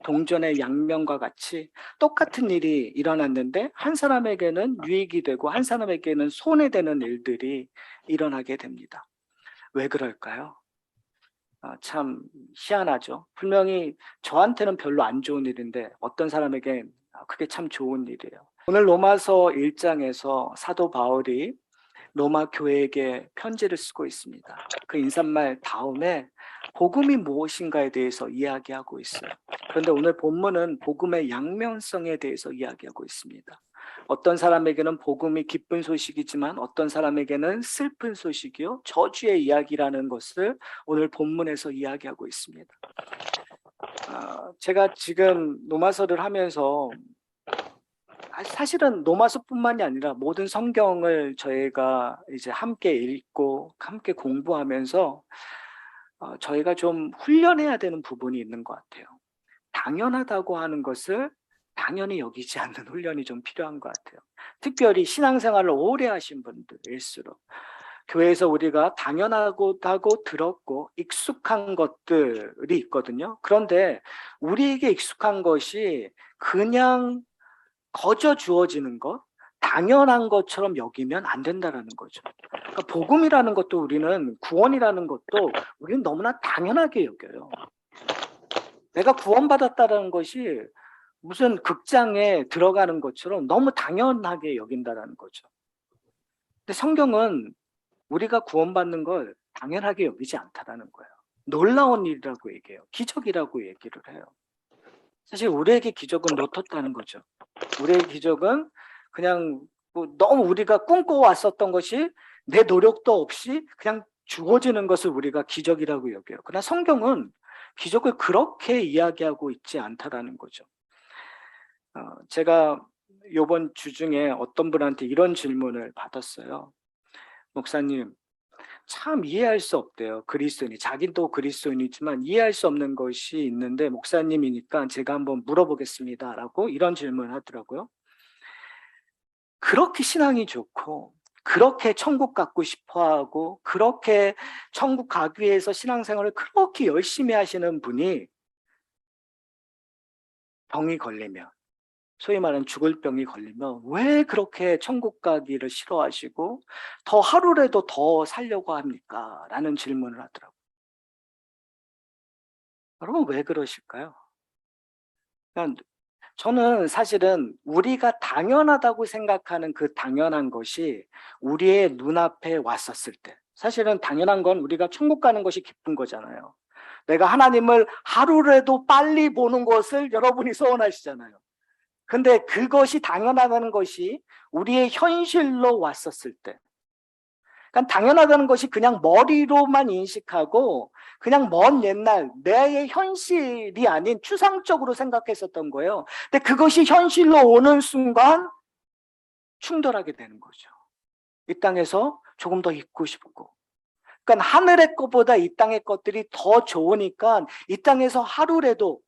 동전의 양면과 같이 똑같은 일이 일어났는데 한 사람에게는 유익이 되고 한 사람에게는 손해되는 일들이 일어나게 됩니다. 왜 그럴까요? 참 희한하죠. 분명히 저한테는 별로 안 좋은 일인데 어떤 사람에게 그게 참 좋은 일이에요. 오늘 로마서 1장에서 사도 바울이 로마 교회에게 편지를 쓰고 있습니다. 그 인사말 다음에 복음이 무엇인가에 대해서 이야기하고 있어요. 그런데 오늘 본문은 복음의 양면성에 대해서 이야기하고 있습니다. 어떤 사람에게는 복음이 기쁜 소식이지만 어떤 사람에게는 슬픈 소식이요 저주의 이야기라는 것을 오늘 본문에서 이야기하고 있습니다. 제가 지금 로마서를 하면서 사실은 로마서뿐만이 아니라 모든 성경을 저희가 이제 함께 읽고 함께 공부하면서 저희가 좀 훈련해야 되는 부분이 있는 것 같아요. 당연하다고 하는 것을 당연히 여기지 않는 훈련이 좀 필요한 것 같아요. 특별히 신앙생활을 오래 하신 분들일수록 교회에서 우리가 당연하다고 들었고 익숙한 것들이 있거든요. 그런데 우리에게 익숙한 것이 그냥 거저 주어지는 것, 당연한 것처럼 여기면 안 된다는 거죠. 그러니까 복음이라는 것도 우리는 구원이라는 것도 우리는 너무나 당연하게 여겨요. 내가 구원받았다는 것이 무슨 극장에 들어가는 것처럼 너무 당연하게 여긴다는 거죠. 근데 성경은 우리가 구원받는 걸 당연하게 여기지 않다라는 거예요. 놀라운 일이라고 얘기해요. 기적이라고 얘기를 해요. 사실 우리에게 기적은 놓쳤다는 거죠. 우리의 기적은 그냥 너무 우리가 꿈꿔왔었던 것이 내 노력도 없이 그냥 주어지는 것을 우리가 기적이라고 여겨요. 그러나 성경은 기적을 그렇게 이야기하고 있지 않다라는 거죠. 제가 이번 주 중에 어떤 분한테 이런 질문을 받았어요. 목사님, 참 이해할 수 없대요. 그리스도인이. 자기도 그리스도인이지만 이해할 수 없는 것이 있는데 목사님이니까 제가 한번 물어보겠습니다. 라고 이런 질문을 하더라고요. 그렇게 신앙이 좋고 그렇게 천국 갖고 싶어하고 그렇게 천국 가기 위해서 신앙생활을 그렇게 열심히 하시는 분이 병이 걸리면 소위 말하는 죽을 병이 걸리면 왜 그렇게 천국 가기를 싫어하시고 더 하루라도 더 살려고 합니까? 라는 질문을 하더라고요. 여러분 왜 그러실까요? 그러니까 저는 사실은 우리가 당연하다고 생각하는 그 당연한 것이 우리의 눈앞에 왔었을 때 사실은 당연한 건 우리가 천국 가는 것이 기쁜 거잖아요. 내가 하나님을 하루라도 빨리 보는 것을 여러분이 소원하시잖아요. 근데 그것이 당연하다는 것이 우리의 현실로 왔었을 때 그러니까 당연하다는 것이 그냥 머리로만 인식하고 그냥 먼 옛날 내 현실이 아닌 추상적으로 생각했었던 거예요. 근데 그것이 현실로 오는 순간 충돌하게 되는 거죠. 이 땅에서 조금 더 있고 싶고 그러니까 하늘의 것보다 이 땅의 것들이 더 좋으니까 이 땅에서 하루라도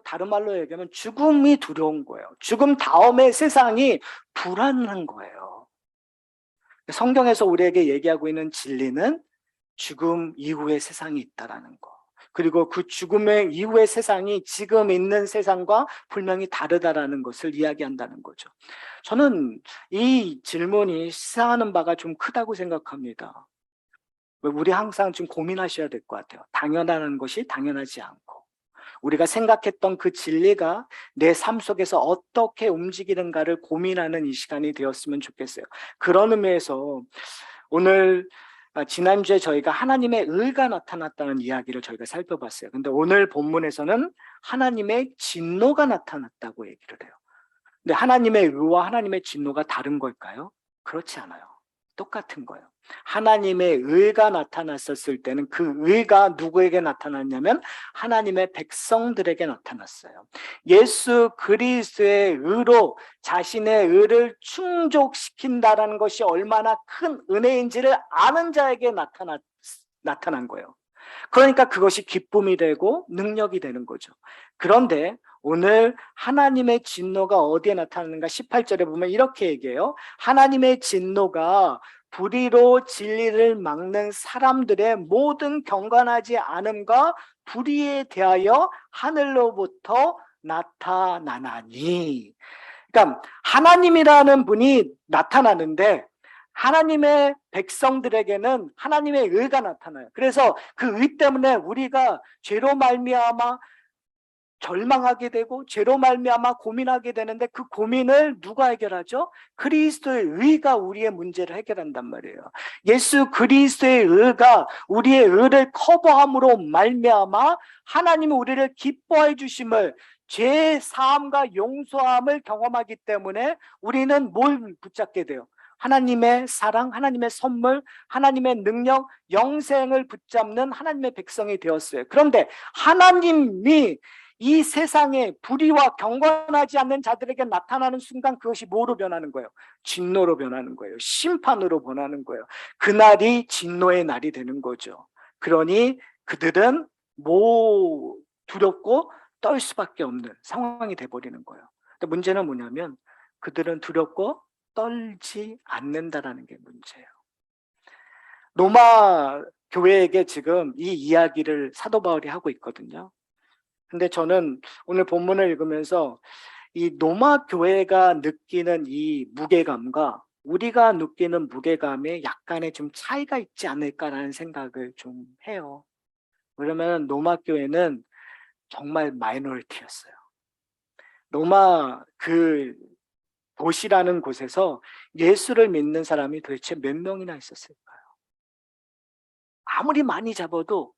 다른 말로 얘기하면 죽음이 두려운 거예요. 죽음 다음의 세상이 불안한 거예요. 성경에서 우리에게 얘기하고 있는 진리는 죽음 이후의 세상이 있다라는 거. 그리고 그 죽음의 이후의 세상이 지금 있는 세상과 분명히 다르다라는 것을 이야기한다는 거죠. 저는 이 질문이 시사하는 바가 좀 크다고 생각합니다. 우리 항상 좀 고민하셔야 될 것 같아요. 당연한 것이 당연하지 않고 우리가 생각했던 그 진리가 내 삶 속에서 어떻게 움직이는가를 고민하는 이 시간이 되었으면 좋겠어요. 그런 의미에서 오늘 지난주에 저희가 하나님의 의가 나타났다는 이야기를 저희가 살펴봤어요. 근데 오늘 본문에서는 하나님의 진노가 나타났다고 얘기를 해요. 근데 하나님의 의와 하나님의 진노가 다른 걸까요? 그렇지 않아요. 똑같은 거예요. 하나님의 의가 나타났었을 때는 그 의가 누구에게 나타났냐면 하나님의 백성들에게 나타났어요. 예수 그리스도의 의로 자신의 의를 충족시킨다는 것이 얼마나 큰 은혜인지를 아는 자에게 나타난 거예요. 그러니까 그것이 기쁨이 되고 능력이 되는 거죠. 그런데 오늘 하나님의 진노가 어디에 나타나는가 18절에 보면 이렇게 얘기해요. 하나님의 진노가 불의로 진리를 막는 사람들의 모든 경건하지 않음과 불의에 대하여 하늘로부터 나타나나니. 그러니까 하나님이라는 분이 나타나는데 하나님의 백성들에게는 하나님의 의가 나타나요. 그래서 그 의 때문에 우리가 죄로 말미암아 절망하게 되고 죄로 말미암아 고민하게 되는데 그 고민을 누가 해결하죠? 그리스도의 의가 우리의 문제를 해결한단 말이에요. 예수 그리스도의 의가 우리의 의를 커버함으로 말미암아 하나님이 우리를 기뻐해 주심을, 죄 사함과 용서함을 경험하기 때문에 우리는 뭘 붙잡게 돼요? 하나님의 사랑, 하나님의 선물, 하나님의 능력, 영생을 붙잡는 하나님의 백성이 되었어요. 그런데 하나님이 이 세상에 불의와 경건하지 않는 자들에게 나타나는 순간 그것이 뭐로 변하는 거예요? 진노로 변하는 거예요. 심판으로 변하는 거예요. 그날이 진노의 날이 되는 거죠. 그러니 그들은 두렵고 떨 수밖에 없는 상황이 돼버리는 거예요. 근데 문제는 뭐냐면 그들은 두렵고 떨지 않는다라는 게 문제예요. 로마 교회에게 지금 이 이야기를 사도 바울이 하고 있거든요. 근데 저는 오늘 본문을 읽으면서 이 로마 교회가 느끼는 이 무게감과 우리가 느끼는 무게감에 약간의 좀 차이가 있지 않을까라는 생각을 좀 해요. 왜냐면 로마 교회는 정말 마이너리티였어요. 로마 그 도시라는 곳에서 예수를 믿는 사람이 도대체 몇 명이나 있었을까요? 아무리 많이 잡아도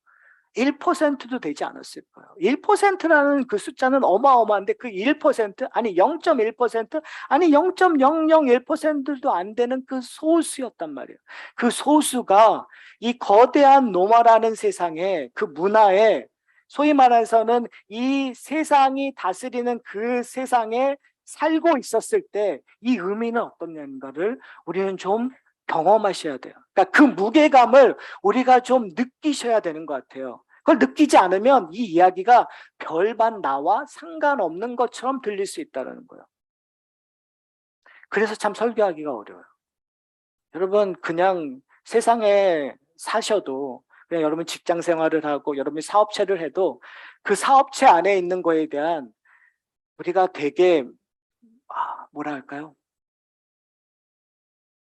1%도 되지 않았을 거예요. 1%라는 그 숫자는 어마어마한데 그 1%, 아니 0.1%, 아니 0.001%도 안 되는 그 소수였단 말이에요. 그 소수가 이 거대한 로마라는 세상에, 그 문화에, 소위 말해서는 이 세상이 다스리는 그 세상에 살고 있었을 때 이 의미는 어떻냐는 우리는 좀 경험하셔야 돼요. 그러니까 그 무게감을 우리가 좀 느끼셔야 되는 것 같아요. 그걸 느끼지 않으면 이 이야기가 별반 나와 상관없는 것처럼 들릴 수 있다는 거예요. 그래서 참 설교하기가 어려워요. 여러분 그냥 세상에 사셔도, 그냥 여러분 직장 생활을 하고 여러분이 사업체를 해도 그 사업체 안에 있는 거에 대한 우리가 되게 뭐라 할까요?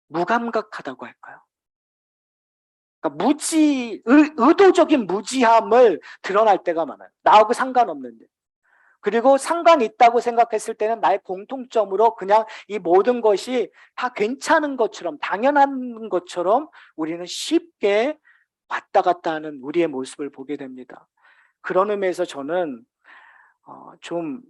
무감각하다고 할까요? 그러니까 의도적인 무지함을 드러날 때가 많아요. 나하고 상관없는데. 그리고 상관 있다고 생각했을 때는 나의 공통점으로 그냥 이 모든 것이 다 괜찮은 것처럼, 당연한 것처럼 우리는 쉽게 왔다 갔다 하는 우리의 모습을 보게 됩니다. 그런 의미에서 저는 좀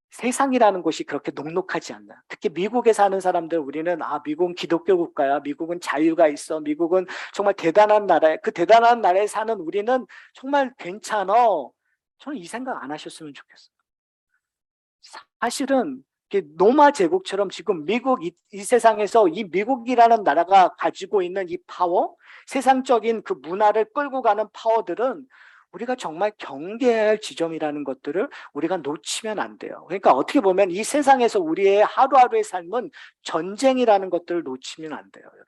세상이라는 곳이 그렇게 녹록하지 않나. 특히 미국에 사는 사람들, 우리는 미국은 기독교 국가야, 미국은 자유가 있어, 미국은 정말 대단한 나라야. 그 대단한 나라에 사는 우리는 정말 괜찮아. 저는 이 생각 안 하셨으면 좋겠어요. 사실은 로마 제국처럼 지금 미국 이 세상에서 이 미국이라는 나라가 가지고 있는 이 파워, 세상적인 그 문화를 끌고 가는 파워들은 우리가 정말 경계해야 할 지점이라는 것들을 우리가 놓치면 안 돼요. 그러니까 어떻게 보면 이 세상에서 우리의 하루하루의 삶은 전쟁이라는 것들을 놓치면 안 돼요, 여러분.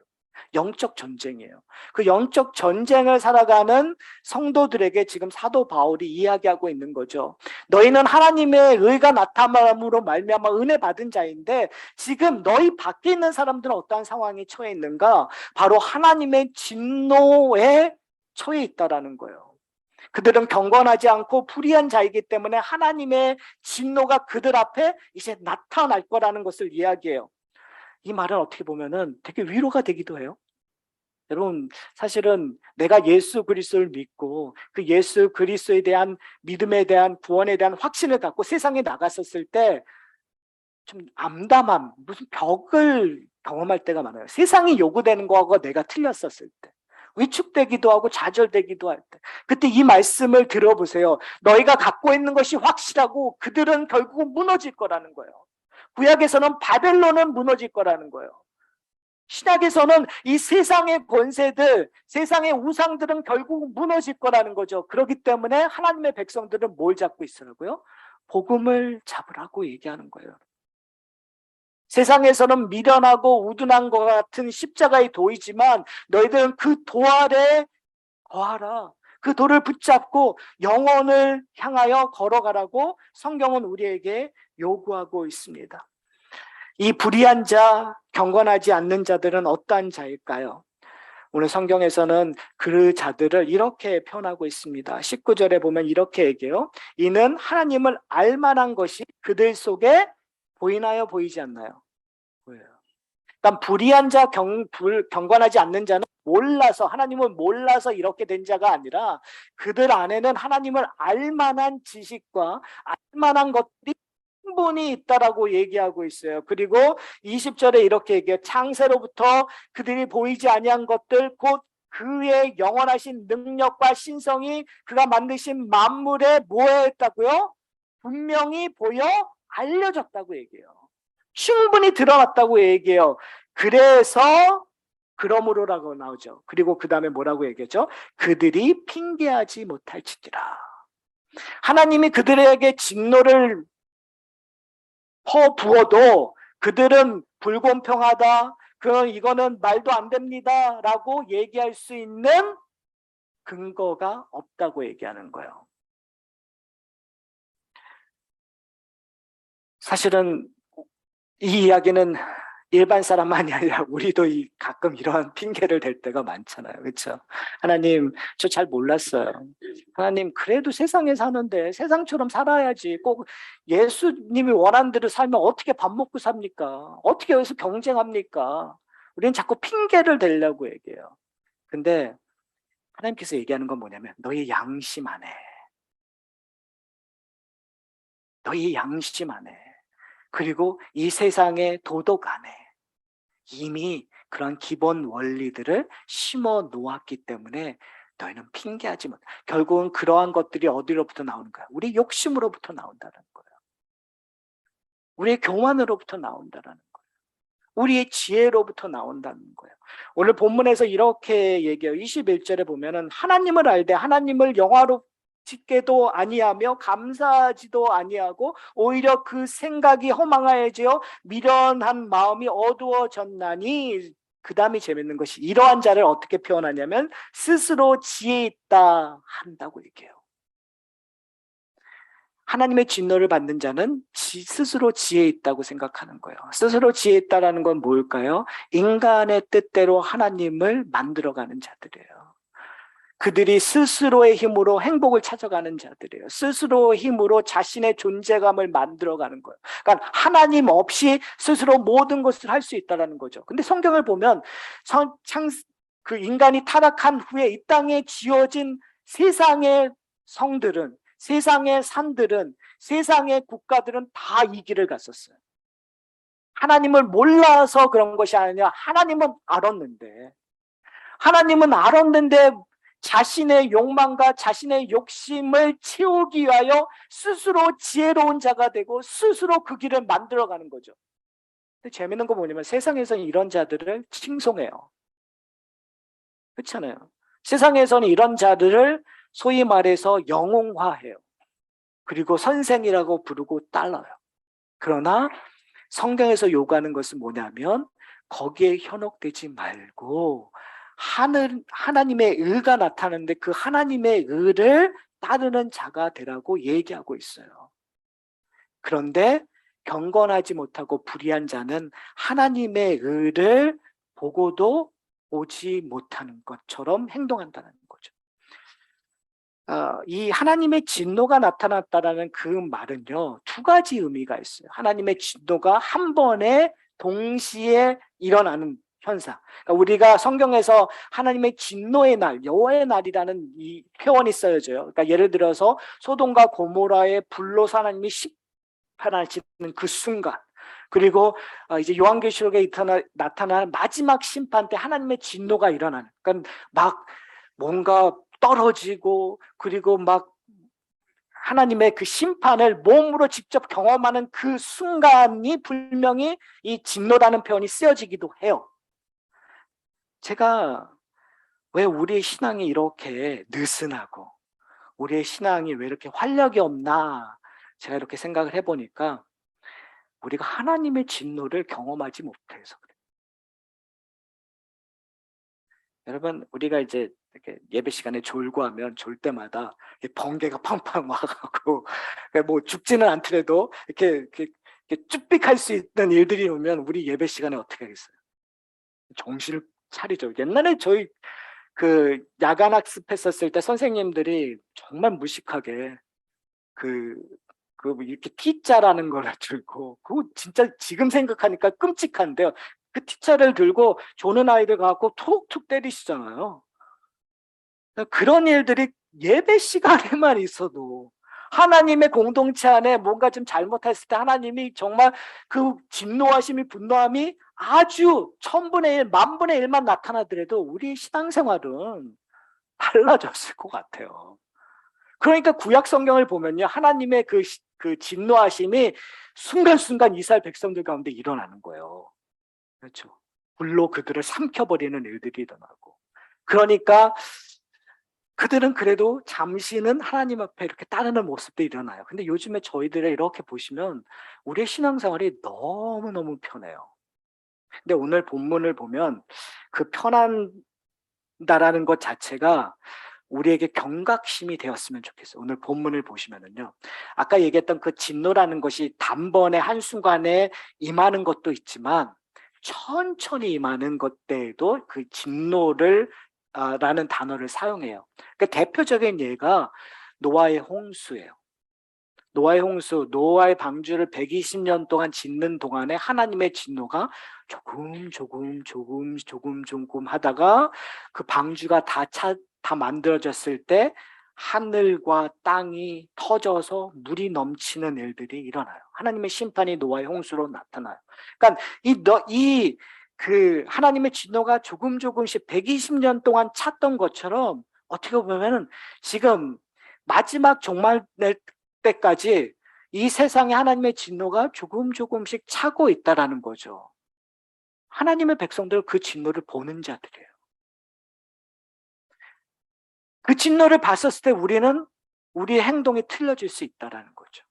영적 전쟁이에요. 그 영적 전쟁을 살아가는 성도들에게 지금 사도 바울이 이야기하고 있는 거죠. 너희는 하나님의 의가 나타남으로 말미암아 은혜 받은 자인데 지금 너희 밖에 있는 사람들은 어떠한 상황에 처해 있는가? 바로 하나님의 진노에 처해 있다라는 거예요. 그들은 경건하지 않고 불의한 자이기 때문에 하나님의 진노가 그들 앞에 이제 나타날 거라는 것을 이야기해요. 이 말은 어떻게 보면은 되게 위로가 되기도 해요. 여러분 사실은 내가 예수 그리스도를 믿고 그 예수 그리스도에 대한 믿음에 대한 구원에 대한 확신을 갖고 세상에 나갔었을 때 좀 암담함, 무슨 벽을 경험할 때가 많아요. 세상이 요구되는 거하고 내가 틀렸었을 때, 위축되기도 하고 좌절되기도 할 때, 그때 이 말씀을 들어보세요. 너희가 갖고 있는 것이 확실하고 그들은 결국 무너질 거라는 거예요. 구약에서는 바벨론은 무너질 거라는 거예요. 신약에서는 이 세상의 권세들, 세상의 우상들은 결국 무너질 거라는 거죠. 그렇기 때문에 하나님의 백성들은 뭘 잡고 있으라고요? 복음을 잡으라고 얘기하는 거예요. 세상에서는 미련하고 우둔한 것 같은 십자가의 도이지만 너희들은 그 도 아래 거하라. 그 돌을 붙잡고 영혼을 향하여 걸어가라고 성경은 우리에게 요구하고 있습니다. 이 불의한 자, 경건하지 않는 자들은 어떠한 자일까요? 오늘 성경에서는 그 자들을 이렇게 표현하고 있습니다. 19절에 보면 이렇게 얘기해요. 이는 하나님을 알만한 것이 그들 속에 보이나요? 보이지 않나요? 보여요. 그러니까 불의한 자, 경건하지 않는 자는 몰라서, 하나님을 몰라서 이렇게 된 자가 아니라 그들 안에는 하나님을 알만한 지식과 알만한 것들이 충분히 있다라고 얘기하고 있어요. 그리고 20절에 이렇게 얘기해요. 창세로부터 그들이 보이지 아니한 것들 곧 그의 영원하신 능력과 신성이 그가 만드신 만물에 뭐했다고요? 분명히 보여 알려졌다고 얘기해요. 충분히 드러났다고 얘기해요. 그래서 그러므로라고 나오죠. 그리고 그 다음에 뭐라고 얘기하죠? 그들이 핑계하지 못할지니라. 하나님이 그들에게 진노를 퍼부어도 그들은 불공평하다, 이거는 말도 안 됩니다 라고 얘기할 수 있는 근거가 없다고 얘기하는 거예요. 사실은 이 이야기는 일반 사람만이 아니라 우리도 가끔 이러한 핑계를 댈 때가 많잖아요. 그렇죠? 하나님, 저 잘 몰랐어요. 하나님, 그래도 세상에 사는데 세상처럼 살아야지. 꼭 예수님이 원하는 대로 살면 어떻게 밥 먹고 삽니까? 어떻게 여기서 경쟁합니까? 우리는 자꾸 핑계를 대려고 얘기해요. 근데 하나님께서 얘기하는 건 뭐냐면 너희 양심 안에, 너희 양심 안에, 그리고 이 세상의 도덕 안에 이미 그런 기본 원리들을 심어 놓았기 때문에 너희는 핑계하지 못. 결국은 그러한 것들이 어디로부터 나오는 거야? 우리 욕심으로부터 나온다는 거예요. 우리의 교만으로부터 나온다는 거예요. 우리의 지혜로부터 나온다는 거예요. 오늘 본문에서 이렇게 얘기해요. 21절에 보면은 하나님을 알되 하나님을 영화롭지도 아니하며 감사하지도 아니하고 오히려 그 생각이 허망하여지어 미련한 마음이 어두워졌나니, 그 다음이 재밌는 것이 이러한 자를 어떻게 표현하냐면 스스로 지혜 있다 한다고 얘기해요. 하나님의 진노를 받는 자는 스스로 지혜 있다고 생각하는 거예요. 스스로 지혜 있다라는 건 뭘까요? 인간의 뜻대로 하나님을 만들어가는 자들이에요. 그들이 스스로의 힘으로 행복을 찾아가는 자들이에요. 스스로의 힘으로 자신의 존재감을 만들어가는 거예요. 그러니까 하나님 없이 스스로 모든 것을 할 수 있다는 거죠. 근데 성경을 보면 그 인간이 타락한 후에 이 땅에 지어진 세상의 성들은, 세상의 산들은, 세상의 국가들은 다 이 길을 갔었어요. 하나님을 몰라서 그런 것이 아니라 하나님은 알았는데 자신의 욕망과 자신의 욕심을 채우기 위하여 스스로 지혜로운 자가 되고 스스로 그 길을 만들어가는 거죠. 근데 재밌는 거 뭐냐면 세상에서는 이런 자들을 칭송해요. 그렇잖아요. 세상에서는 이런 자들을 소위 말해서 영웅화해요. 그리고 선생이라고 부르고 따라요. 그러나 성경에서 요구하는 것은 뭐냐면 거기에 현혹되지 말고 하나님의 의가 나타나는데 그 하나님의 의를 따르는 자가 되라고 얘기하고 있어요. 그런데 경건하지 못하고 불의한 자는 하나님의 의를 보고도 보지 못하는 것처럼 행동한다는 거죠. 이 하나님의 진노가 나타났다라는 그 말은요, 두 가지 의미가 있어요. 하나님의 진노가 한 번에 동시에 일어나는 현상. 그러니까 우리가 성경에서 하나님의 진노의 날, 여호와의 날이라는 이 표현이 쓰여져요. 그러니까 예를 들어서 소돔과 고모라의 불로 하나님이 심판하시는 그 순간, 그리고 이제 요한계시록에 나타나는 마지막 심판 때 하나님의 진노가 일어나는. 그러니까 막 뭔가 떨어지고 그리고 막 하나님의 그 심판을 몸으로 직접 경험하는 그 순간이 분명히 이 진노라는 표현이 쓰여지기도 해요. 제가 왜 우리의 신앙이 이렇게 느슨하고 우리의 신앙이 왜 이렇게 활력이 없나 제가 이렇게 생각을 해보니까 우리가 하나님의 진노를 경험하지 못해서 그래요. 여러분, 우리가 이제 이렇게 예배 시간에 졸고 하면 졸 때마다 번개가 팡팡 와가고 뭐 죽지는 않더라도 이렇게 쭈삑할 수 있는 일들이 오면 우리 예배 시간에 어떻게 하겠어요? 정신을 차리죠. 옛날에 저희 그 야간 학습했었을 때 선생님들이 정말 무식하게 그 이렇게 T자라는 걸 들고, 그거 진짜 지금 생각하니까 끔찍한데요. 그 T자를 들고 조는 아이들 갖고 툭툭 때리시잖아요. 그런 일들이 예배 시간에만 있어도 하나님의 공동체 안에 뭔가 좀 잘못했을 때 하나님이 정말 그 진노하심이 분노함이 아주 1000분의 1, 10,000분의 1만 나타나더라도 우리 신앙생활은 달라졌을 것 같아요. 그러니까 구약 성경을 보면요, 하나님의 그 진노하심이 순간순간 이스라엘 백성들 가운데 일어나는 거예요. 그렇죠. 불로 그들을 삼켜버리는 일들이 일어나고. 그러니까 그들은 그래도 잠시는 하나님 앞에 이렇게 따르는 모습도 일어나요. 근데 요즘에 저희들을 이렇게 보시면 우리의 신앙생활이 너무너무 편해요. 근데 오늘 본문을 보면 그 편한다라는 것 자체가 우리에게 경각심이 되었으면 좋겠어요. 오늘 본문을 보시면은요, 아까 얘기했던 그 진노라는 것이 단번에 한순간에 임하는 것도 있지만 천천히 임하는 것들도 그 진노를 라는 단어를 사용해요. 그 대표적인 예가 노아의 홍수예요. 노아의 홍수, 노아의 방주를 120년 동안 짓는 동안에 하나님의 진노가 조금 하다가 그 방주가 다 만들어졌을 때 하늘과 땅이 터져서 물이 넘치는 일들이 일어나요. 하나님의 심판이 노아의 홍수로 나타나요. 그러니까 그 하나님의 진노가 조금씩 120년 동안 찼던 것처럼 어떻게 보면은 지금 마지막 종말 때까지 이 세상에 하나님의 진노가 조금씩 차고 있다라는 거죠. 하나님의 백성들 그 진노를 보는 자들이에요. 그 진노를 봤었을 때 우리는 우리의 행동이 틀려질 수 있다라는 거죠.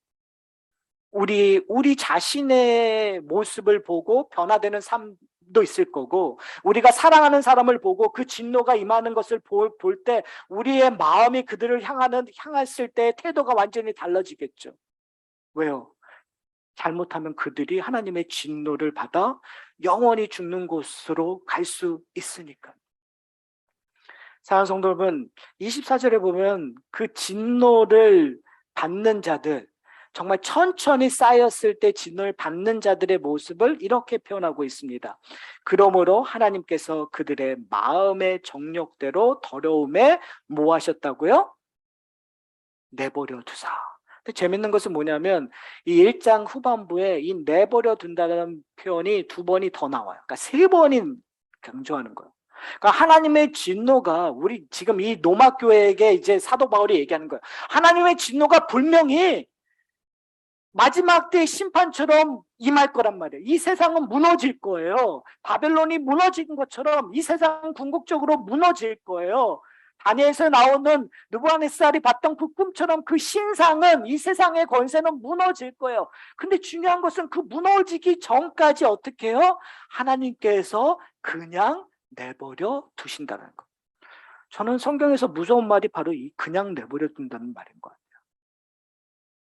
우리 자신의 모습을 보고 변화되는 삶도 있을 거고, 우리가 사랑하는 사람을 보고 그 진노가 임하는 것을 볼 때 우리의 마음이 그들을 향했을 때 태도가 완전히 달라지겠죠. 왜요? 잘못하면 그들이 하나님의 진노를 받아 영원히 죽는 곳으로 갈 수 있으니까. 사랑하는 성도 여러분, 24절에 보면 그 진노를 받는 자들, 정말 천천히 쌓였을 때 진노를 받는 자들의 모습을 이렇게 표현하고 있습니다. 그러므로 하나님께서 그들의 마음의 정욕대로 더러움에 뭐 하셨다고요? 내버려 두사. 근데 재밌는 것은 뭐냐면 이 1장 후반부에 이 내버려 둔다는 표현이 2번이 더 나와요. 그러니까 3번이 강조하는 거예요. 그러니까 하나님의 진노가 우리 지금 이 로마 교회에게 이제 사도 바울이 얘기하는 거예요. 하나님의 진노가 분명히 마지막 때의 심판처럼 임할 거란 말이에요. 이 세상은 무너질 거예요. 바벨론이 무너진 것처럼 이 세상은 궁극적으로 무너질 거예요. 다니엘에서 나오는 느부갓네살이 봤던 그 꿈처럼 그 신상은, 이 세상의 권세는 무너질 거예요. 근데 중요한 것은 그 무너지기 전까지 어떻게 해요? 하나님께서 그냥 내버려 두신다는 거. 저는 성경에서 무서운 말이 바로 이 그냥 내버려 둔다는 말인 것 같아요.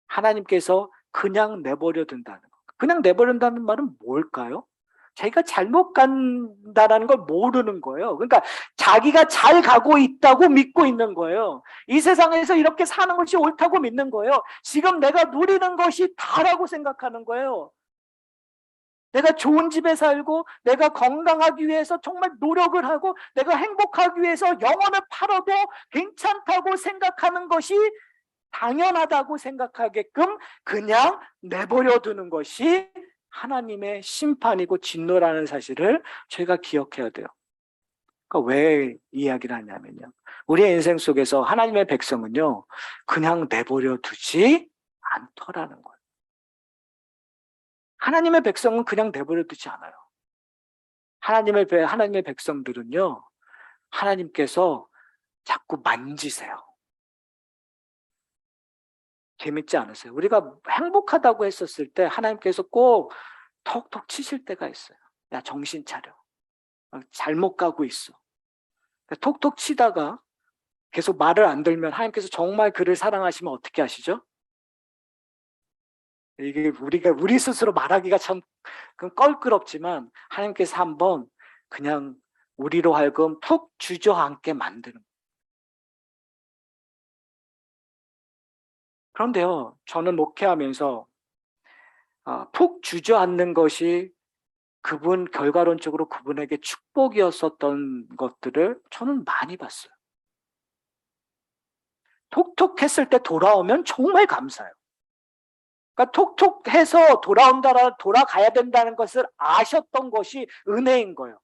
하나님께서 그냥 내버려 둔다는 거. 그냥 내버려 둔다는 말은 뭘까요? 자기가 잘못 간다라는 걸 모르는 거예요. 그러니까 자기가 잘 가고 있다고 믿고 있는 거예요. 이 세상에서 이렇게 사는 것이 옳다고 믿는 거예요. 지금 내가 누리는 것이 다라고 생각하는 거예요. 내가 좋은 집에 살고, 내가 건강하기 위해서 정말 노력을 하고, 내가 행복하기 위해서 영혼을 팔아도 괜찮다고 생각하는 것이 당연하다고 생각하게끔 그냥 내버려 두는 것이 하나님의 심판이고 진노라는 사실을 저희가 기억해야 돼요. 그러니까 왜 이야기를 하냐면요, 우리의 인생 속에서 하나님의 백성은요 그냥 내버려 두지 않더라는 거예요. 하나님의 백성은 그냥 내버려 두지 않아요. 하나님의 백성들은요, 하나님께서 자꾸 만지세요. 재밌지 않으세요? 우리가 행복하다고 했었을 때 하나님께서 꼭 톡톡 치실 때가 있어요. 야, 정신 차려. 잘못 가고 있어. 톡톡 치다가 계속 말을 안 들면 하나님께서 정말 그를 사랑하시면 어떻게 하시죠? 이게 우리 스스로 말하기가 참 껄끄럽지만 하나님께서 한번 그냥 우리로 하여금 푹 주저앉게 만드는. 그런데요, 저는 목회하면서 푹 주저앉는 것이 결과론적으로 그분에게 축복이었었던 것들을 저는 많이 봤어요. 톡톡했을 때 돌아오면 정말 감사해요. 그러니까 톡톡해서 돌아가야 된다는 것을 아셨던 것이 은혜인 거예요.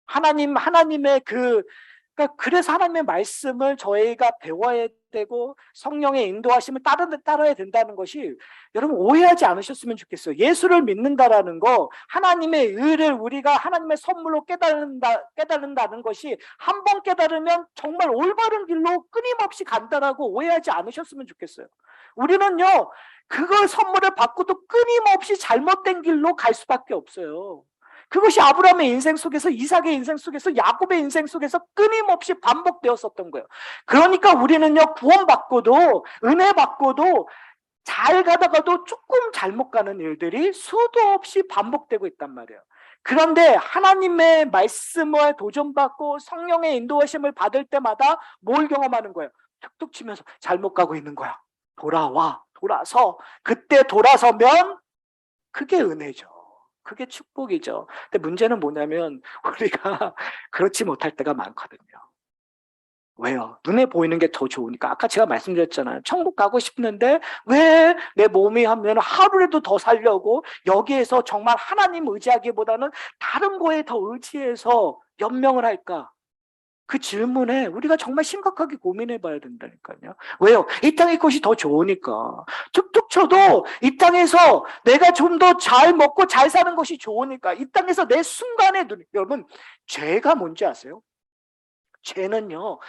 하나님의 그러니까 그래서 하나님의 말씀을 저희가 배워야 되고 성령의 인도하심을 따라야 된다는 것이, 여러분 오해하지 않으셨으면 좋겠어요. 예수를 믿는다라는 거, 하나님의 의를 우리가 하나님의 선물로 깨달는다는 것이, 한 번 깨달으면 정말 올바른 길로 끊임없이 간다라고 오해하지 않으셨으면 좋겠어요. 우리는요, 그걸 선물을 받고도 끊임없이 잘못된 길로 갈 수밖에 없어요. 그것이 아브라함의 인생 속에서, 이삭의 인생 속에서, 야곱의 인생 속에서 끊임없이 반복되었었던 거예요. 그러니까 우리는요, 구원받고도, 은혜 받고도 잘 가다가도 조금 잘못 가는 일들이 수도 없이 반복되고 있단 말이에요. 그런데 하나님의 말씀에 도전받고 성령의 인도하심을 받을 때마다 뭘 경험하는 거예요? 툭툭 치면서 잘못 가고 있는 거야. 돌아서, 그때 돌아서면 그게 은혜죠. 그게 축복이죠. 근데 문제는 뭐냐면 우리가 그렇지 못할 때가 많거든요. 왜요? 눈에 보이는 게 더 좋으니까. 아까 제가 말씀드렸잖아요. 천국 가고 싶는데 왜 내 몸이 하면 하루라도 더 살려고 여기에서 정말 하나님 의지하기보다는 다른 거에 더 의지해서 연명을 할까? 그 질문에 우리가 정말 심각하게 고민해 봐야 된다니까요. 왜요? 이 땅의 것이 더 좋으니까. 툭툭 쳐도 이 땅에서 내가 좀 더 잘 먹고 잘 사는 것이 좋으니까. 이 땅에서 내 순간에 여러분, 죄가 뭔지 아세요? 죄는요,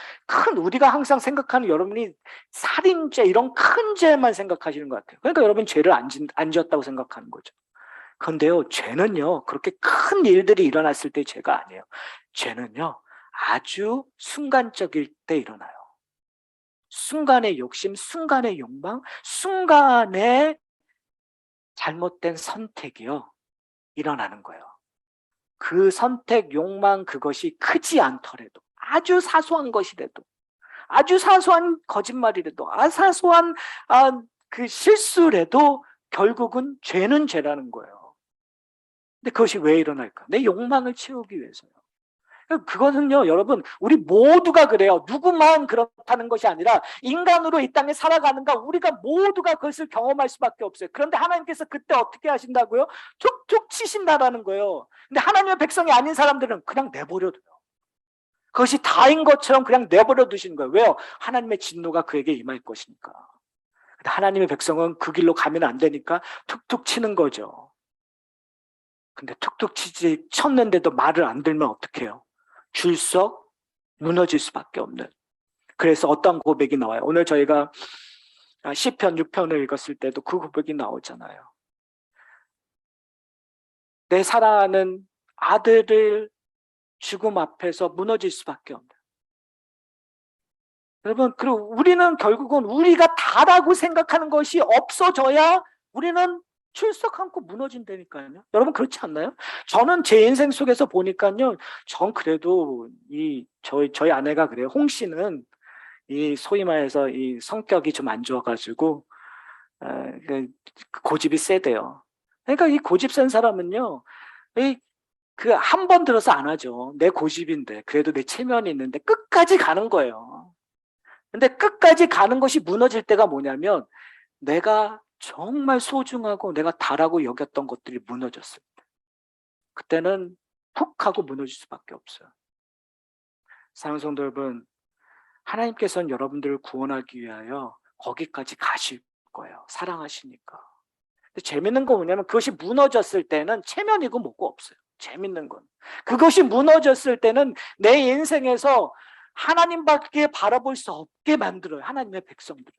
우리가 항상 생각하는, 여러분이 살인죄 이런 큰 죄만 생각하시는 것 같아요. 그러니까 여러분 죄를 안 지었다고 생각하는 거죠. 그런데요, 죄는요, 그렇게 큰 일들이 일어났을 때 죄가 아니에요. 죄는요, 아주 순간적일 때 일어나요. 순간의 욕심, 순간의 욕망, 순간의 잘못된 선택이요, 일어나는 거예요. 그 선택, 욕망, 그것이 크지 않더라도, 아주 사소한 것이라도, 아주 사소한 거짓말이라도, 사소한 그 실수라도 결국은 죄는 죄라는 거예요. 근데 그것이 왜 일어날까? 내 욕망을 채우기 위해서요. 그거는요, 여러분, 우리 모두가 그래요. 누구만 그렇다는 것이 아니라 인간으로 이 땅에 살아가는가, 우리가 모두가 그것을 경험할 수밖에 없어요. 그런데 하나님께서 그때 어떻게 하신다고요? 툭툭 치신다라는 거예요. 근데 하나님의 백성이 아닌 사람들은 그냥 내버려둬요. 그것이 다인 것처럼 그냥 내버려 두시는 거예요. 왜요? 하나님의 진노가 그에게 임할 것이니까. 근데 하나님의 백성은 그 길로 가면 안 되니까 툭툭 치는 거죠. 근데 툭툭 쳤는데도 말을 안 들면 어떡해요? 줄석 무너질 수밖에 없는. 그래서 어떤 고백이 나와요? 오늘 저희가 시편 6편을 읽었을 때도 그 고백이 나오잖아요. 내 사랑하는 아들을 죽음 앞에서 무너질 수밖에 없는. 여러분, 그리고 우리는 결국은 우리가 다라고 생각하는 것이 없어져야 우리는 출석 않고 무너진다니까요. 여러분 그렇지 않나요? 저는 제 인생 속에서 보니까요, 전 그래도 저희 아내가 그래요. 홍 씨는 이 소위 말해서 이 성격이 좀 안 좋아가지고 고집이 세대요. 그러니까 이 고집 센 사람은요, 그 한 번 들어서 안 하죠. 내 고집인데, 그래도 내 체면이 있는데 끝까지 가는 거예요. 근데 끝까지 가는 것이 무너질 때가 뭐냐면, 내가 정말 소중하고 내가 다라고 여겼던 것들이 무너졌을 때, 그때는 푹 하고 무너질 수밖에 없어요. 사랑하는 성도 여러분, 하나님께서는 여러분들을 구원하기 위하여 거기까지 가실 거예요. 사랑하시니까. 근데 재밌는 건 뭐냐면, 그것이 무너졌을 때는 체면이고 뭐고 없어요. 재밌는 건, 그것이 무너졌을 때는 내 인생에서 하나님밖에 바라볼 수 없게 만들어요. 하나님의 백성들.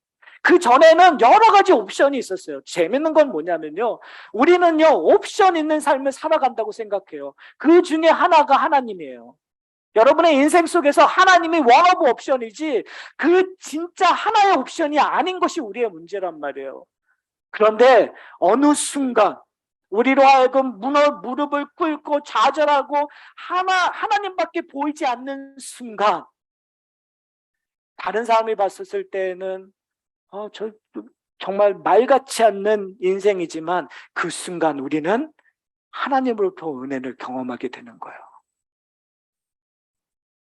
그 전에는 여러 가지 옵션이 있었어요. 재밌는 건 뭐냐면요, 우리는요 옵션 있는 삶을 살아간다고 생각해요. 그 중에 하나가 하나님이에요. 여러분의 인생 속에서 하나님이 원 오브 옵션이지 그 진짜 하나의 옵션이 아닌 것이 우리의 문제란 말이에요. 그런데 어느 순간 우리로 하여금 무릎을 꿇고 좌절하고 하나님밖에 보이지 않는 순간, 다른 사람이 봤었을 때는 저 정말 말 같지 않는 인생이지만 그 순간 우리는 하나님으로부터 은혜를 경험하게 되는 거예요.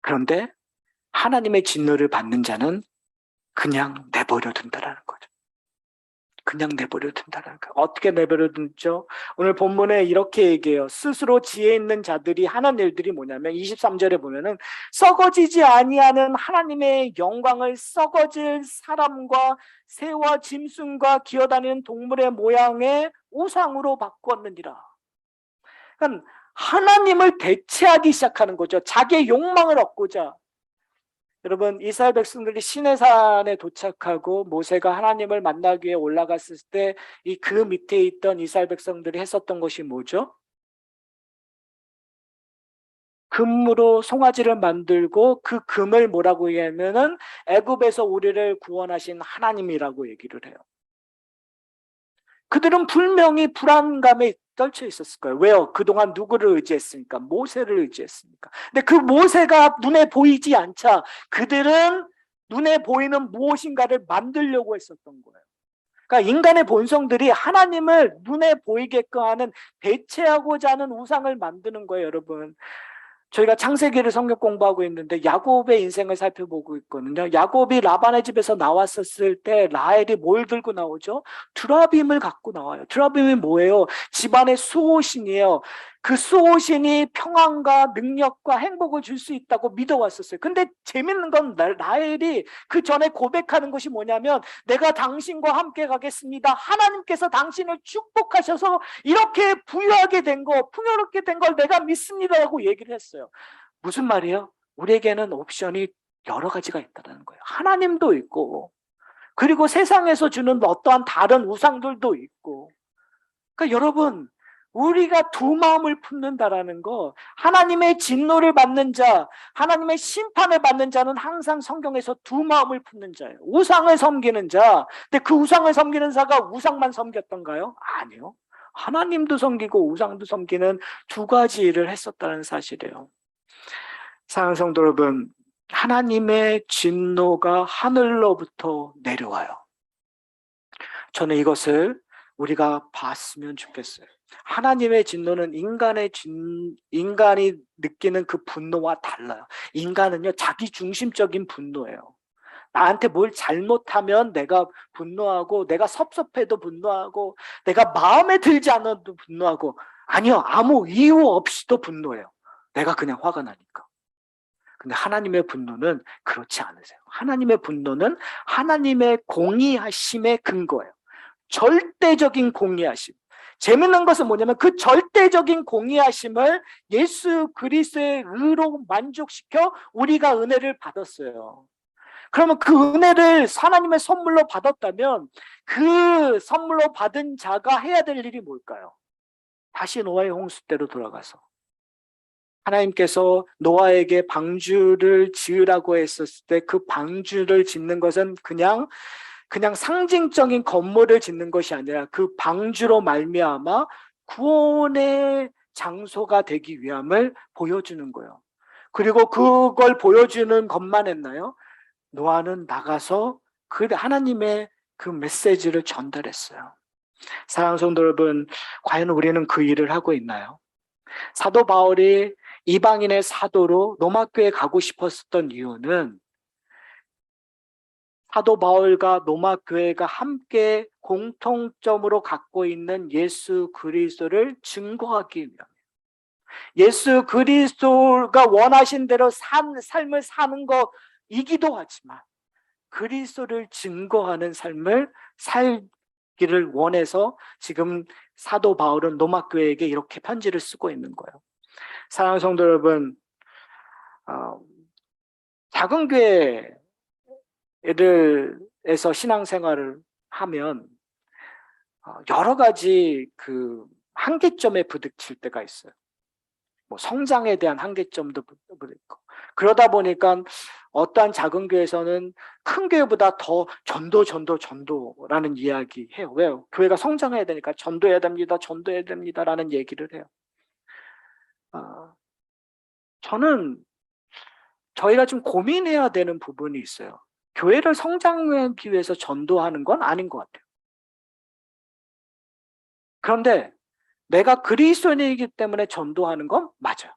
그런데 하나님의 진노를 받는 자는 그냥 내버려 둔다라는 거죠. 그냥 내버려 둔다는 거예요. 어떻게 내버려 둔죠? 오늘 본문에 이렇게 얘기해요. 스스로 지혜 있는 자들이 하는 일들이 뭐냐면 23절에 보면은 썩어지지 아니하는 하나님의 영광을 썩어질 사람과 새와 짐승과 기어다니는 동물의 모양의 우상으로 바꾸었느니라. 그러니까 하나님을 대체하기 시작하는 거죠. 자기의 욕망을 얻고자. 여러분, 이스라엘 백성들이 시내산에 도착하고 모세가 하나님을 만나기 위해 올라갔을 때 이 그 밑에 있던 이스라엘 백성들이 했었던 것이 뭐죠? 금으로 송아지를 만들고 그 금을 뭐라고 얘기하면은 애굽에서 우리를 구원하신 하나님이라고 얘기를 해요. 그들은 분명히 불안감에 떨쳐 있었을 거예요. 왜요? 그동안 누구를 의지했습니까? 모세를 의지했습니까? 근데 그 모세가 눈에 보이지 않자 그들은 눈에 보이는 무엇인가를 만들려고 했었던 거예요. 그러니까 인간의 본성들이 하나님을 눈에 보이게끔 하는, 대체하고자 하는 우상을 만드는 거예요, 여러분. 저희가 창세기를 성경 공부하고 있는데 야곱의 인생을 살펴보고 있거든요. 야곱이 라반의 집에서 나왔었을 때 라헬이 뭘 들고 나오죠? 드라빔을 갖고 나와요. 드라빔이 뭐예요? 집안의 수호신이에요. 그 수호신이 평안과 능력과 행복을 줄 수 있다고 믿어왔었어요. 근데 재밌는 건 라헬이 그 전에 고백하는 것이 뭐냐면 내가 당신과 함께 가겠습니다. 하나님께서 당신을 축복하셔서 이렇게 부유하게 된 거, 풍요롭게 된 걸 내가 믿습니다라고 얘기를 했어요. 무슨 말이에요? 우리에게는 옵션이 여러 가지가 있다는 거예요. 하나님도 있고 그리고 세상에서 주는 어떠한 다른 우상들도 있고. 그러니까 여러분, 우리가 두 마음을 품는다라는 거, 하나님의 진노를 받는 자, 하나님의 심판을 받는 자는 항상 성경에서 두 마음을 품는 자예요. 우상을 섬기는 자. 근데 그 우상을 섬기는 자가 우상만 섬겼던가요? 아니요. 하나님도 섬기고 우상도 섬기는 두 가지 일을 했었다는 사실이에요. 사랑하는 성도 여러분, 하나님의 진노가 하늘로부터 내려와요. 저는 이것을 우리가 봤으면 좋겠어요. 하나님의 진노는 인간이 느끼는 그 분노와 달라요. 인간은요, 자기 중심적인 분노예요. 나한테 뭘 잘못하면 내가 분노하고, 내가 섭섭해도 분노하고, 내가 마음에 들지 않아도 분노하고, 아니요, 아무 이유 없이도 분노해요. 내가 그냥 화가 나니까. 근데 하나님의 분노는 그렇지 않으세요. 하나님의 분노는 하나님의 공의하심의 근거예요. 절대적인 공의하심. 재밌는 것은 뭐냐면 그 절대적인 공의하심을 예수 그리스도의 의로 만족시켜 우리가 은혜를 받았어요. 그러면 그 은혜를 하나님의 선물로 받았다면 그 선물로 받은 자가 해야 될 일이 뭘까요? 다시 노아의 홍수 때로 돌아가서 하나님께서 노아에게 방주를 지으라고 했었을 때 그 방주를 짓는 것은 그냥 상징적인 건물을 짓는 것이 아니라 그 방주로 말미암아 구원의 장소가 되기 위함을 보여주는 거예요. 그리고 그걸 보여주는 것만 했나요? 노아는 나가서 그 하나님의 그 메시지를 전달했어요. 사랑하는 성도 여러분, 과연 우리는 그 일을 하고 있나요? 사도 바울이 이방인의 사도로 로마교에 가고 싶었던 이유는 사도 바울과 로마 교회가 함께 공통점으로 갖고 있는 예수 그리스도를 증거하기 위함이에요. 예수 그리스도가 원하신 대로 삶을 사는 것이기도 하지만 그리스도를 증거하는 삶을 살기를 원해서 지금 사도 바울은 로마 교회에게 이렇게 편지를 쓰고 있는 거예요. 사랑하는 성도 여러분, 작은 교회 애들에서 신앙생활을 하면 여러 가지 그 한계점에 부딪힐 때가 있어요. 뭐 성장에 대한 한계점도 부딪히고 그러다 보니까 어떠한 작은 교회에서는 큰 교회보다 더 전도라는 이야기 해요. 왜요? 교회가 성장해야 되니까 전도해야 됩니다라는 얘기를 해요. 저는 저희가 좀 고민해야 되는 부분이 있어요. 교회를 성장하기 위해서 전도하는 건 아닌 것 같아요. 그런데 내가 그리스도인이기 때문에 전도하는 건 맞아요.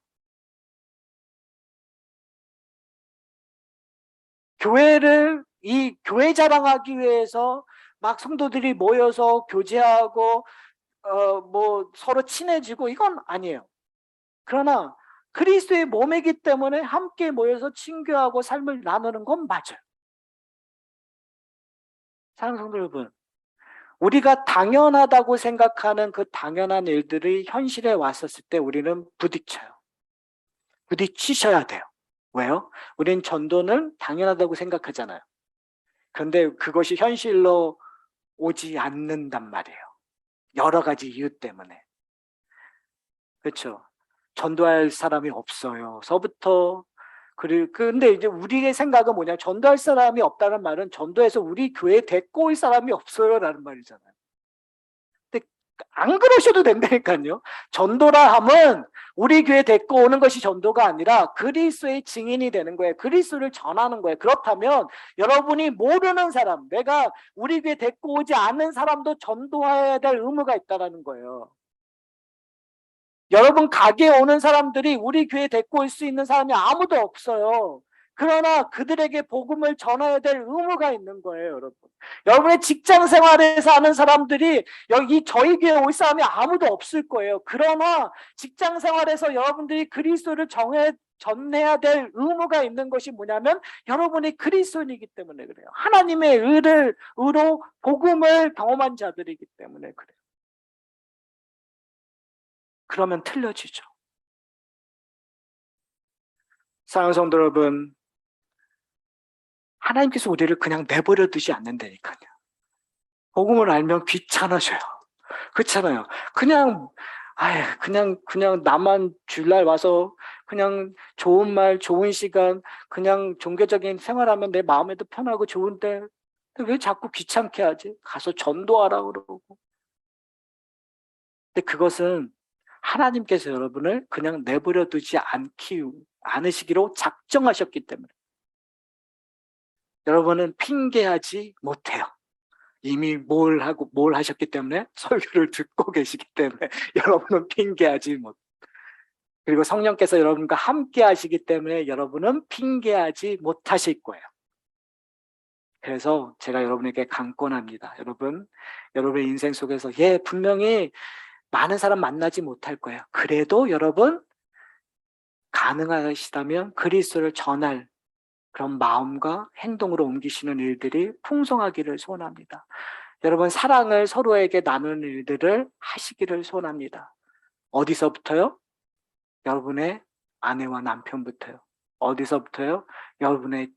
이 교회 자랑하기 위해서 막 성도들이 모여서 교제하고 뭐 서로 친해지고 이건 아니에요. 그러나 그리스도의 몸이기 때문에 함께 모여서 친교하고 삶을 나누는 건 맞아요. 사랑하는 성도 여러분, 우리가 당연하다고 생각하는 그 당연한 일들이 현실에 왔었을 때 우리는 부딪혀요. 부딪히셔야 돼요. 왜요? 우린 전도는 당연하다고 생각하잖아요. 그런데 그것이 현실로 오지 않는단 말이에요. 여러 가지 이유 때문에. 그렇죠? 전도할 사람이 없어요. 서부터 근데 이제 우리의 생각은 뭐냐? 전도할 사람이 없다는 말은 전도해서 우리 교회에 데리고 올 사람이 없어요라는 말이잖아요. 근데 안 그러셔도 된다니까요. 전도라 함은 우리 교회 데리고 오는 것이 전도가 아니라 그리스도의 증인이 되는 거예요. 그리스도를 전하는 거예요. 그렇다면 여러분이 모르는 사람, 내가 우리 교회 데리고 오지 않는 사람도 전도해야 될 의무가 있다는 거예요. 여러분 가게에 오는 사람들이 우리 교회에 데리고 올 수 있는 사람이 아무도 없어요. 그러나 그들에게 복음을 전해야 될 의무가 있는 거예요, 여러분. 여러분의 직장 생활에서 하는 사람들이 여기 저희 교회에 올 사람이 아무도 없을 거예요. 그러나 직장 생활에서 여러분들이 그리스도를 전해야 될 의무가 있는 것이 뭐냐면 여러분이 그리스도인이기 때문에 그래요. 하나님의 의로 복음을 경험한 자들이기 때문에 그래요. 그러면 틀려지죠. 사랑하는 성도 여러분, 하나님께서 우리를 그냥 내버려 두지 않는다니까요. 복음을 알면 귀찮아져요. 그렇잖아요. 그냥 나만 주일날 와서 그냥 좋은 말, 좋은 시간, 그냥 종교적인 생활하면 내 마음에도 편하고 좋은데 왜 자꾸 귀찮게 하지? 가서 전도하라 그러고. 근데 그것은 하나님께서 여러분을 그냥 내버려 두지 않으시기로 작정하셨기 때문에 여러분은 핑계하지 못해요. 이미 뭘 하셨기 때문에 설교를 듣고 계시기 때문에 여러분은 핑계하지 못. 그리고 성령께서 여러분과 함께 하시기 때문에 여러분은 핑계하지 못하실 거예요. 그래서 제가 여러분에게 강권합니다. 여러분의 인생 속에서 분명히 많은 사람 만나지 못할 거예요. 그래도 여러분 가능하시다면 그리스도를 전할 그런 마음과 행동으로 옮기시는 일들이 풍성하기를 소원합니다. 여러분 사랑을 서로에게 나누는 일들을 하시기를 소원합니다. 어디서부터요? 여러분의 아내와 남편부터요. 어디서부터요? 여러분의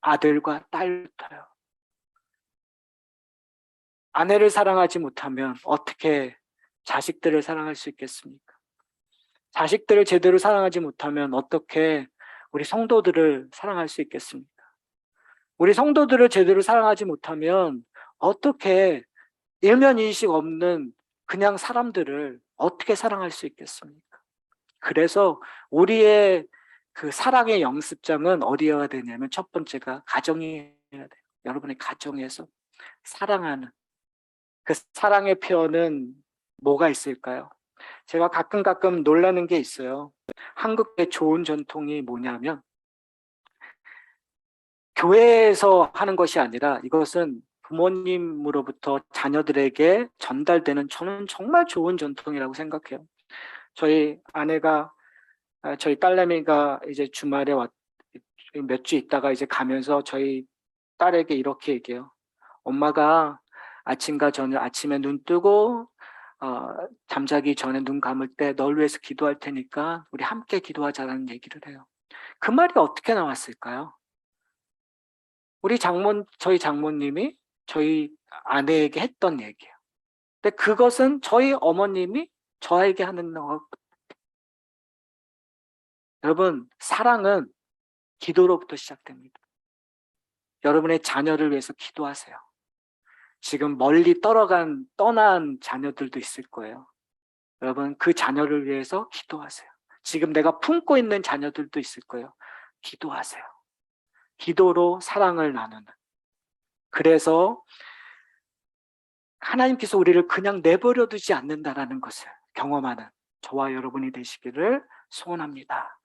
아들과 딸부터요. 아내를 사랑하지 못하면 어떻게 자식들을 사랑할 수 있겠습니까? 자식들을 제대로 사랑하지 못하면 어떻게 우리 성도들을 사랑할 수 있겠습니까? 우리 성도들을 제대로 사랑하지 못하면 어떻게 일면인식 없는 그냥 사람들을 어떻게 사랑할 수 있겠습니까? 그래서 우리의 그 사랑의 연습장은 어디여야 되냐면 첫 번째가 가정이어야 돼요. 여러분의 가정에서 사랑하는 그 사랑의 표현은 뭐가 있을까요? 제가 가끔 놀라는 게 있어요. 한국의 좋은 전통이 뭐냐면 교회에서 하는 것이 아니라 이것은 부모님으로부터 자녀들에게 전달되는 저는 정말 좋은 전통이라고 생각해요. 저희 딸내미가 이제 주말에 몇 주 있다가 이제 가면서 저희 딸에게 이렇게 얘기해요. 엄마가 아침에 눈 뜨고 잠자기 전에 눈 감을 때 널 위해서 기도할 테니까 우리 함께 기도하자는 얘기를 해요. 그 말이 어떻게 나왔을까요? 저희 장모님이 저희 아내에게 했던 얘기예요. 근데 그것은 저희 어머님이 저에게 하는 거. 여러분, 사랑은 기도로부터 시작됩니다. 여러분의 자녀를 위해서 기도하세요. 지금 멀리 떠난 자녀들도 있을 거예요. 여러분, 그 자녀를 위해서 기도하세요. 지금 내가 품고 있는 자녀들도 있을 거예요. 기도하세요. 기도로 사랑을 나누는. 그래서 하나님께서 우리를 그냥 내버려 두지 않는다라는 것을 경험하는 저와 여러분이 되시기를 소원합니다.